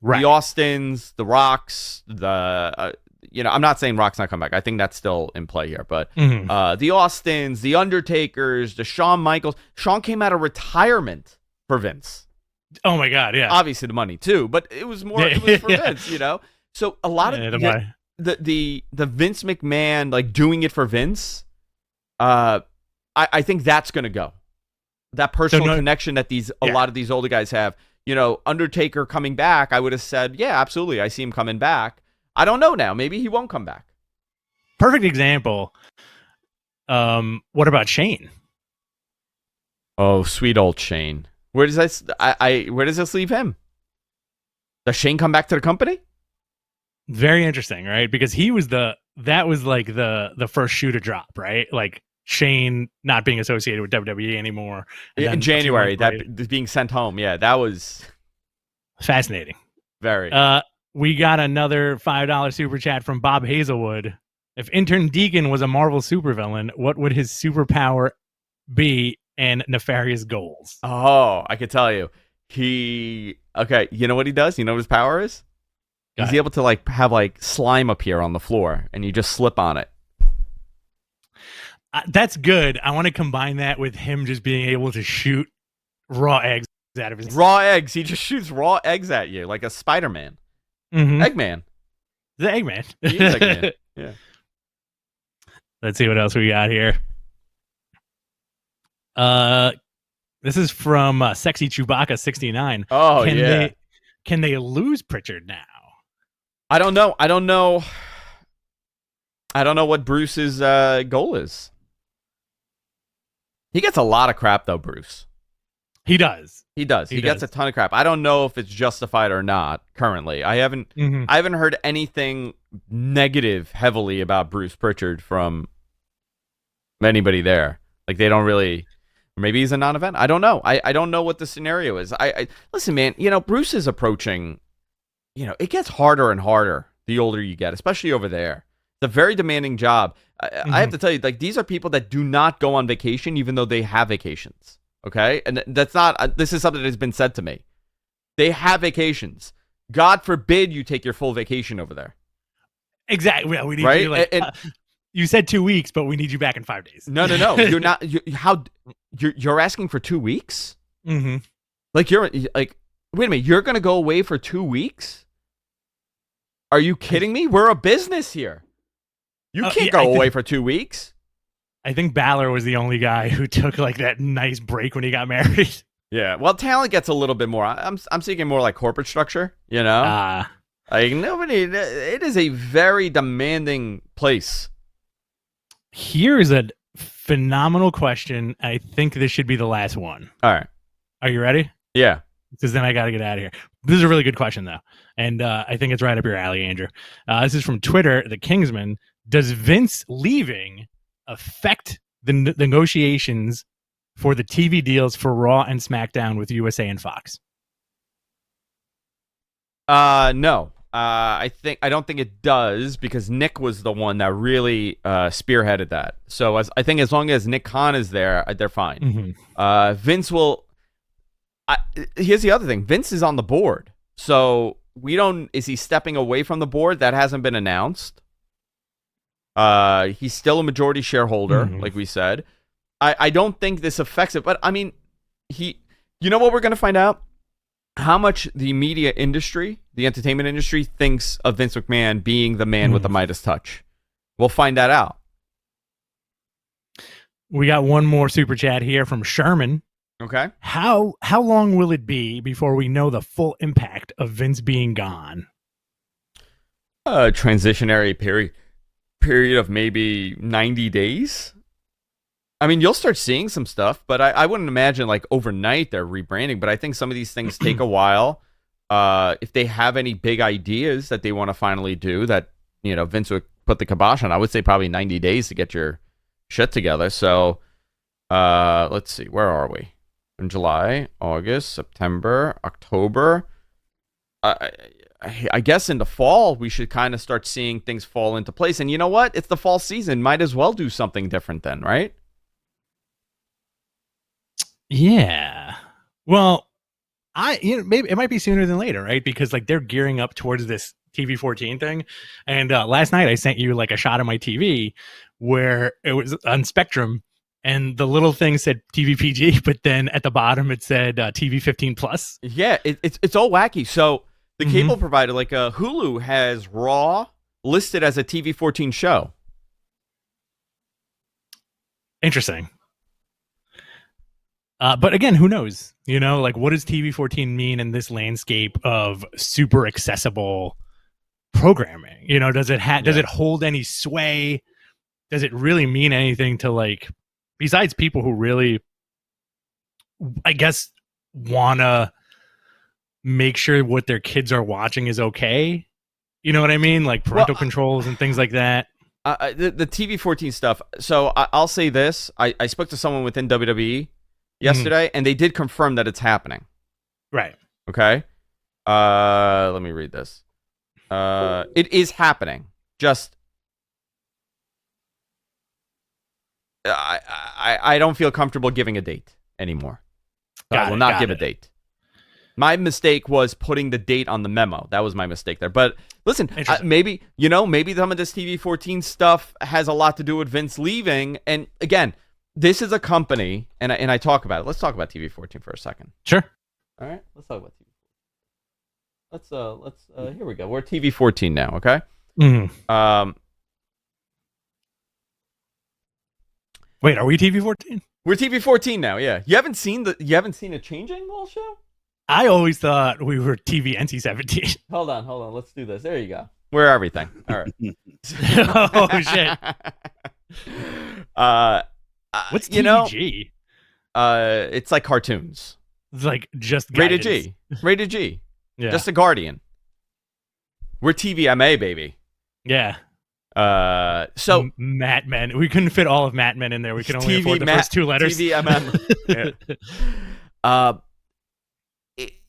Right. The Austins, the Rocks, I'm not saying Rock's not coming back. I think that's still in play here. But the Austins, the Undertakers, the Shawn Michaels. Shawn came out of retirement for Vince. Oh, my God, yeah. Obviously the money, too. But it was more it was for Vince, you know? So a lot of the Vince McMahon, like, doing it for Vince, I think that's going to go. That personal connection that a lot of these older guys have. You know, Undertaker coming back, I would have said, yeah, absolutely. I see him coming back. I don't know now. Maybe he won't come back. Perfect example. What about Shane? Oh, sweet old Shane. Where does this leave him? Does Shane come back to the company? Very interesting, right? Because that was like the first shoe to drop, right? Like Shane not being associated with WWE anymore. In January, that being sent home. Yeah, that was fascinating. Very. We got another $5 super chat from Bob Hazelwood. If Intern Deacon was a Marvel supervillain, what would his superpower be and nefarious goals? Oh, I could tell you. Okay, you know what he does? You know what his power is? He's able to like have like slime appear on the floor and you just slip on it. That's good. I want to combine that with him just being able to shoot raw eggs out of his... Raw eggs. He just shoots raw eggs at you like a Spider-Man. Eggman. The Eggman. He is Eggman. Yeah. Let's see what else we got here. This is from Sexy Chewbacca 69. Oh, yeah. Can they lose Pritchard now? I don't know what Bruce's goal is. He gets a lot of crap, though, Bruce. He does. He gets a ton of crap. I don't know if it's justified or not currently. I haven't heard anything negative heavily about Bruce Pritchard from anybody there. Like they don't really. Maybe he's a non-event. I don't know. I don't know what the scenario is. I listen, man. You know, Bruce is approaching. You know, it gets harder and harder the older you get, especially over there. It's a very demanding job. I have to tell you, like these are people that do not go on vacation, even though they have vacations. Okay, and that's not. This is something that has been said to me. They have vacations. God forbid you take your full vacation over there. Exactly. Well, we need you. Like, you said 2 weeks, but we need you back in 5 days. No. You're not. You're asking for 2 weeks? Like you're like. Wait a minute. You're gonna go away for 2 weeks? Are you kidding me? We're a business here. You can't go away for 2 weeks. I think Balor was the only guy who took like that nice break when he got married. Yeah, well, talent gets a little bit more. I'm seeking more like corporate structure, you know. Like nobody. It is a very demanding place. Here's a phenomenal question. I think this should be the last one. All right, are you ready? Yeah. Because then I got to get out of here. This is a really good question though, and I think it's right up your alley, Andrew. This is from Twitter, the Kingsman. Does Vince leaving affect the negotiations for the TV deals for Raw and SmackDown with USA and Fox? No. I don't think it does because Nick was the one that really spearheaded that. So I think as long as Nick Khan is there, they're fine. Vince will. Here's the other thing: Vince is on the board, so we don't. Is he stepping away from the board? That hasn't been announced. He's still a majority shareholder, like we said. I don't think this affects it, but I mean, you know what we're going to find out? How much the media industry, the entertainment industry, thinks of Vince McMahon being the man with the Midas touch. We'll find that out. We got one more super chat here from Sherman. Okay. How long will it be before we know the full impact of Vince being gone? Transitionary period of maybe 90 days. I mean, you'll start seeing some stuff, but I wouldn't imagine like overnight they're rebranding. But I think some of these things take a while. If they have any big ideas that they want to finally do that, you know, Vince would put the kibosh on, I would say probably 90 days to get your shit together. So let's see, where are we? In July, August, September, October. I guess in the fall, we should kind of start seeing things fall into place. And you know what? It's the fall season. Might as well do something different then, right? Yeah. Well, maybe it might be sooner than later, right? Because like they're gearing up towards this TV 14 thing. And last night I sent you like a shot of my TV where it was on Spectrum and the little thing said TV PG, but then at the bottom it said TV 15 plus. Yeah, it's all wacky. So the cable provider, like Hulu, has Raw listed as a TV 14 show. Interesting. But again, who knows? You know, like what does TV 14 mean in this landscape of super accessible programming? You know, does it hold any sway? Does it really mean anything to like, besides people who really, I guess, wanna make sure what their kids are watching is okay? You know what I mean? Like parental controls and things like that. The TV 14 stuff. So I'll say this: I spoke to someone within WWE yesterday, and they did confirm that it's happening. Right. Okay. Let me read this. It is happening. Just I don't feel comfortable giving a date anymore. So I will not give a date. My mistake was putting the date on the memo. That was my mistake there. But listen, maybe some of this TV 14 stuff has a lot to do with Vince leaving. And again, this is a company, and I talk about it. Let's talk about TV 14 for a second. Sure. All right, let's talk about TV. Let's here we go. We're at TV 14 now, okay? Wait, are we TV 14? We're TV 14 now. Yeah. You haven't seen it changing the whole show? I always thought we were TV NC 17. Hold on. Let's do this. There you go. We're everything. All right. Oh shit. What's TVG? It's like cartoons. It's like just guidance. Rated G. Yeah. Just a Guardian. We're TVMA, baby. Yeah. So Matt Men. We couldn't fit all of Matt Men in there. We could only afford the first two letters. TVMM. Yeah.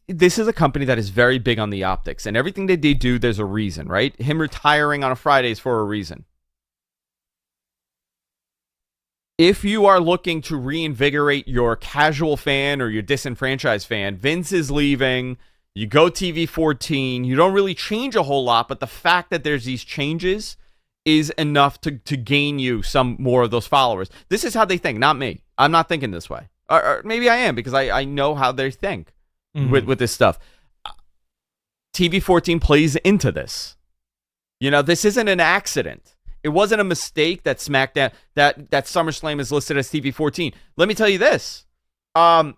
This is a company that is very big on the optics, and everything that they do, there's a reason, right? Him retiring on a Friday is for a reason. If you are looking to reinvigorate your casual fan or your disenfranchised fan, Vince is leaving. You go TV 14. You don't really change a whole lot, but the fact that there's these changes is enough to gain you some more of those followers. This is how they think, not me. I'm not thinking this way. Or maybe I am because I know how they think with this stuff. TV 14 plays into this. You know, this isn't an accident. It wasn't a mistake that SmackDown, that SummerSlam is listed as TV 14. Let me tell you this. I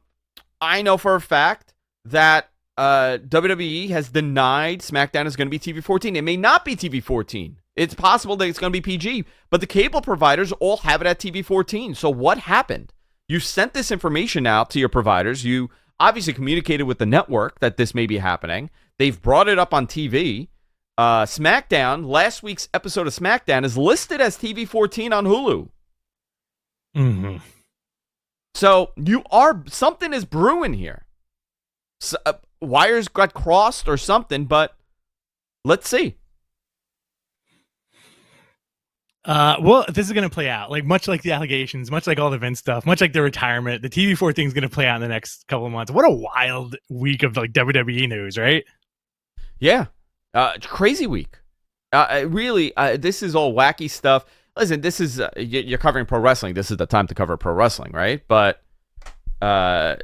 know for a fact that WWE has denied SmackDown is going to be TV 14. It may not be TV 14. It's possible that it's going to be PG, but the cable providers all have it at TV 14. So what happened? You sent this information out to your providers. You obviously communicated with the network that this may be happening. They've brought it up on TV. SmackDown, last week's episode of SmackDown is listed as TV 14 on Hulu. So something is brewing here. So, wires got crossed or something, but let's see. Well, this is going to play out like much like the allegations, much like all the Vince stuff, much like the retirement. The TV4 thing is going to play out in the next couple of months. What a wild week of like WWE news, right? Yeah, crazy week. Really, this is all wacky stuff. Listen, this is you're covering pro wrestling. This is the time to cover pro wrestling, right? But what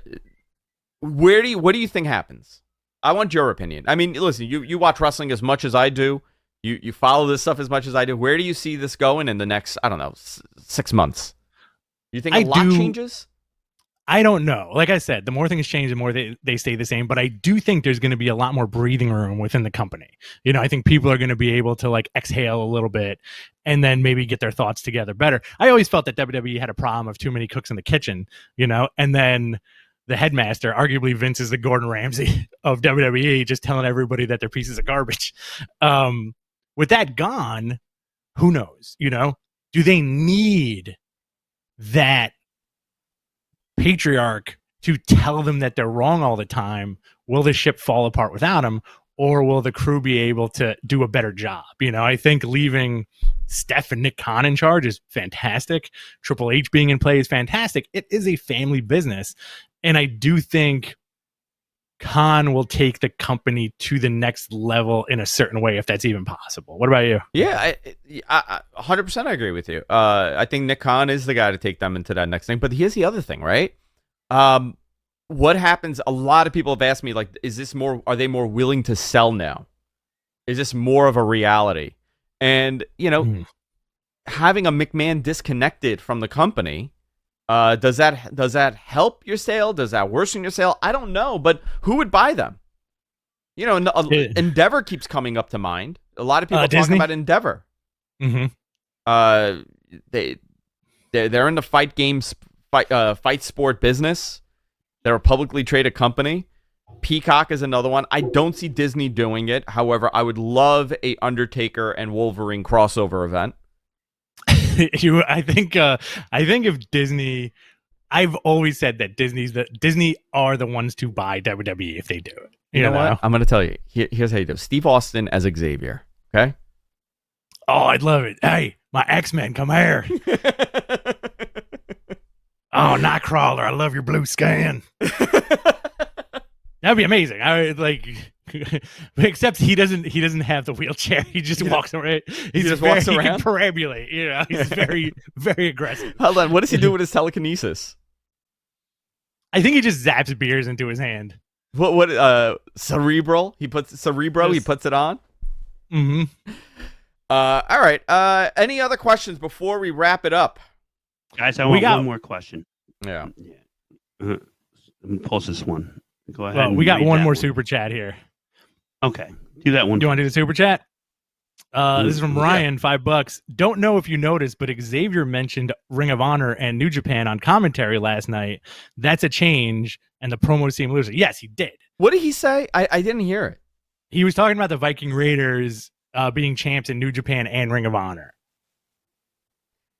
do you think happens? I want your opinion. I mean, listen, you watch wrestling as much as I do. You follow this stuff as much as I do. Where do you see this going in the next, I don't know, 6 months? You think a lot changes? I don't know. Like I said, the more things change, the more they stay the same. But I do think there's going to be a lot more breathing room within the company. You know, I think people are going to be able to like exhale a little bit and then maybe get their thoughts together better. I always felt that WWE had a problem of too many cooks in the kitchen, you know, and then the headmaster, arguably Vince is the Gordon Ramsay of WWE, just telling everybody that they're pieces of garbage. With that gone, who knows? You know, do they need that patriarch to tell them that they're wrong all the time? Will the ship fall apart without him, or will the crew be able to do a better job? You know, I think leaving Steph and Nick Khan in charge is fantastic. Triple H being in play is fantastic. It is a family business, and I do think Khan will take the company to the next level in a certain way, if that's even possible. What about you? Yeah, I 100% I agree with you. I think Nick Khan is the guy to take them into that next thing. But here's the other thing, right? What happens? A lot of people have asked me, like, are they more willing to sell now? Is this more of a reality? And, you know, having a McMahon disconnected from the company, does that help your sale? Does that worsen your sale? I don't know, but who would buy them? You know, Endeavor keeps coming up to mind. A lot of people are talking about Endeavor. Mm-hmm. They're in the fight sport business. They're a publicly traded company. Peacock is another one. I don't see Disney doing it. However, I would love a Undertaker and Wolverine crossover event. I think if Disney, I've always said that Disney are the ones to buy WWE if they do it. You know what? I'm going to tell you. Here's how you do. Steve Austin as Xavier. Okay. Oh, I'd love it. Hey, my X-Men, come here. Oh, Nightcrawler, I love your blue skin. That'd be amazing. I like, except he doesn't have the wheelchair. He just walks around. He walks around. He can perambulate. You know, he's very, very aggressive. Hold on. What does he do with his telekinesis? I think he just zaps beers into his hand. What? Cerebral. He puts Cerebro. Yes. He puts it on. Mm-hmm. All right. Any other questions before we wrap it up? Guys, I want one more question. Yeah. Let me post this one. Go ahead. Well, we got one more super chat here. Okay. Do that one. Do you want to do the super chat? This is from Ryan, $5. Don't know if you noticed, but Xavier mentioned Ring of Honor and New Japan on commentary last night. That's a change, and the promo seemed loser. Yes, he did. What did he say? I didn't hear it. He was talking about the Viking Raiders being champs in New Japan and Ring of Honor.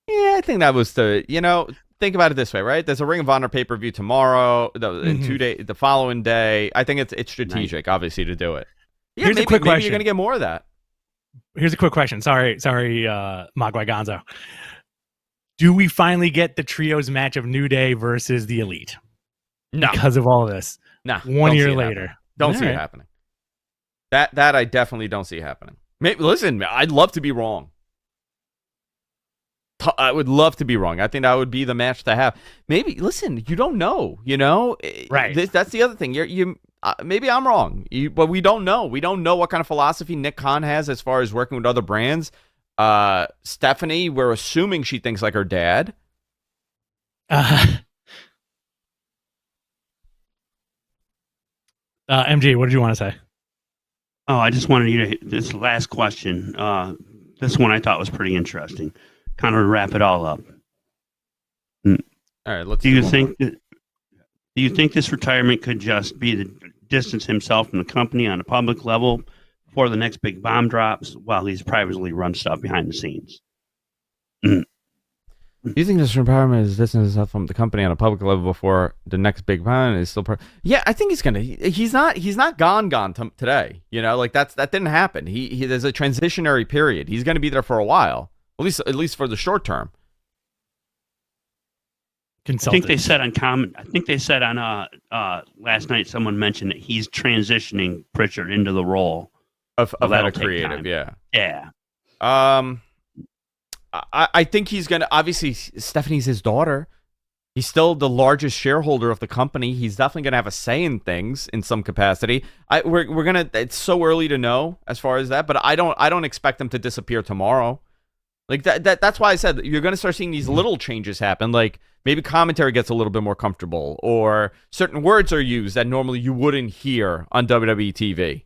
Yeah, I think that was think about it this way, right? There's a Ring of Honor pay-per-view tomorrow, in 2 days, the following day. I think it's strategic, obviously, to do it. Yeah, Here's a quick question. Maybe you're going to get more of that. Here's a quick question. Sorry, Mogwai Gonzo. Do we finally get the trios match of New Day versus the Elite? No. Because of all this. No. 1 year later. Don't see it happening. That I definitely don't see happening. Listen, I'd love to be wrong. I would love to be wrong. I think that would be the match to have. Maybe, listen, you don't know, Right. That's the other thing. Maybe I'm wrong, but we don't know. We don't know what kind of philosophy Nick Khan has as far as working with other brands. Stephanie, we're assuming she thinks like her dad. MG, what did you want to say? Oh, I just wanted you to this last question. This one I thought was pretty interesting. Kind of wrap it all up. All right, let's. Do you think this retirement could just be to distance himself from the company on a public level before the next big bomb drops, while he's privately run stuff behind the scenes? Do you think this empowerment is distancing himself from the company on a public level before the next big plan is still? Yeah, I think he's gonna. He's not gone today. You know, like that didn't happen. He there's a transitionary period. He's gonna be there for a while, at least for the short term. I think they said on last night. Someone mentioned that he's transitioning Pritchard into the role of head of creative. Yeah. Yeah. I think he's gonna. Obviously, Stephanie's his daughter. He's still the largest shareholder of the company. He's definitely gonna have a say in things in some capacity. We're gonna. It's so early to know as far as that, but I don't expect him to disappear tomorrow. Like that's why I said you're gonna start seeing these little changes happen. Like maybe commentary gets a little bit more comfortable, or certain words are used that normally you wouldn't hear on WWE TV.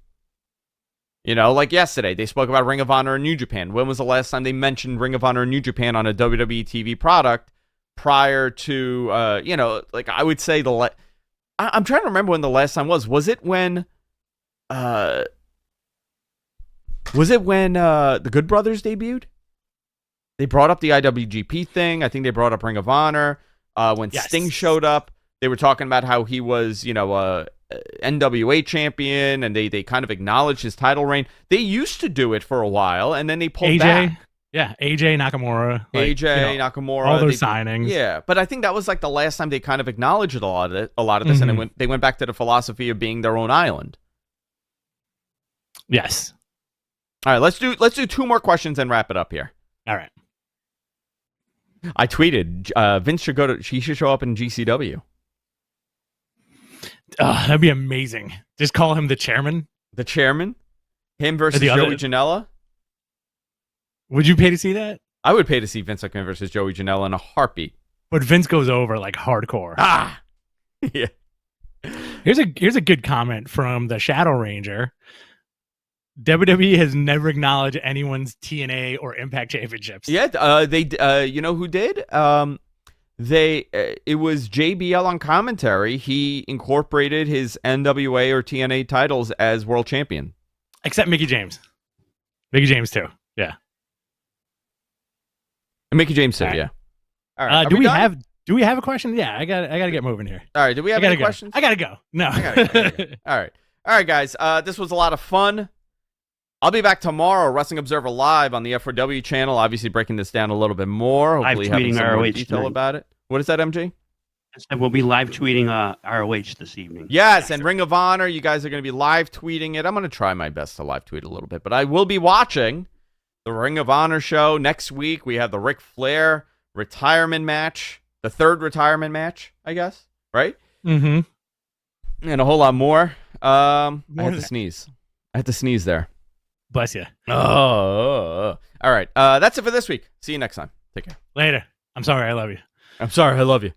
You know, like yesterday, they spoke about Ring of Honor and New Japan. When was the last time they mentioned Ring of Honor and New Japan on a WWE TV product prior to, like I would say I'm trying to remember when the last time was. Was it when the Good Brothers debuted? They brought up the IWGP thing. I think they brought up Ring of Honor. When Sting showed up, they were talking about how he was, NWA champion, and they kind of acknowledged his title reign. They used to do it for a while, and then they pulled back. Yeah, AJ Nakamura. Nakamura. All those signings. Yeah, but I think that was like the last time they kind of acknowledged a lot of this, and they went back to the philosophy of being their own island. Yes. All right, let's do 2 more questions and wrap it up here. All right. I tweeted Vince should show up in GCW. That'd be amazing. Just call him the chairman. The chairman? Him versus Joey Janela? Would you pay to see that? I would pay to see Vince McMahon versus Joey Janela in a heartbeat. But Vince goes over like hardcore. Yeah. Here's a good comment from the Shadow Ranger. WWE has never acknowledged anyone's TNA or Impact championships. Yeah, they you know who did? It was JBL on commentary. He incorporated his NWA or TNA titles as world champion. Except Mickie James. Mickie James too. Yeah. And Mickie James too, right. Yeah. All right. Do we have a question? Yeah, I gotta get moving here. All right. Do we have any questions? I gotta go. No. I gotta go. All right, guys. This was a lot of fun. I'll be back tomorrow, Wrestling Observer Live on the F4W channel, obviously breaking this down a little bit more. Hopefully having some more detail tonight. About it. What is that, MG? I said we'll be live tweeting ROH this evening. Yes, and Ring of Honor, you guys are going to be live tweeting it. I'm going to try my best to live tweet a little bit, but I will be watching the Ring of Honor show next week. We have the Ric Flair retirement match, the 3rd retirement match, I guess, right? Mm-hmm. And a whole lot more. I had to sneeze. there. Bless you. All right. That's it for this week. See you next time. Take care. Later. I'm sorry. I love you. I'm sorry. I love you.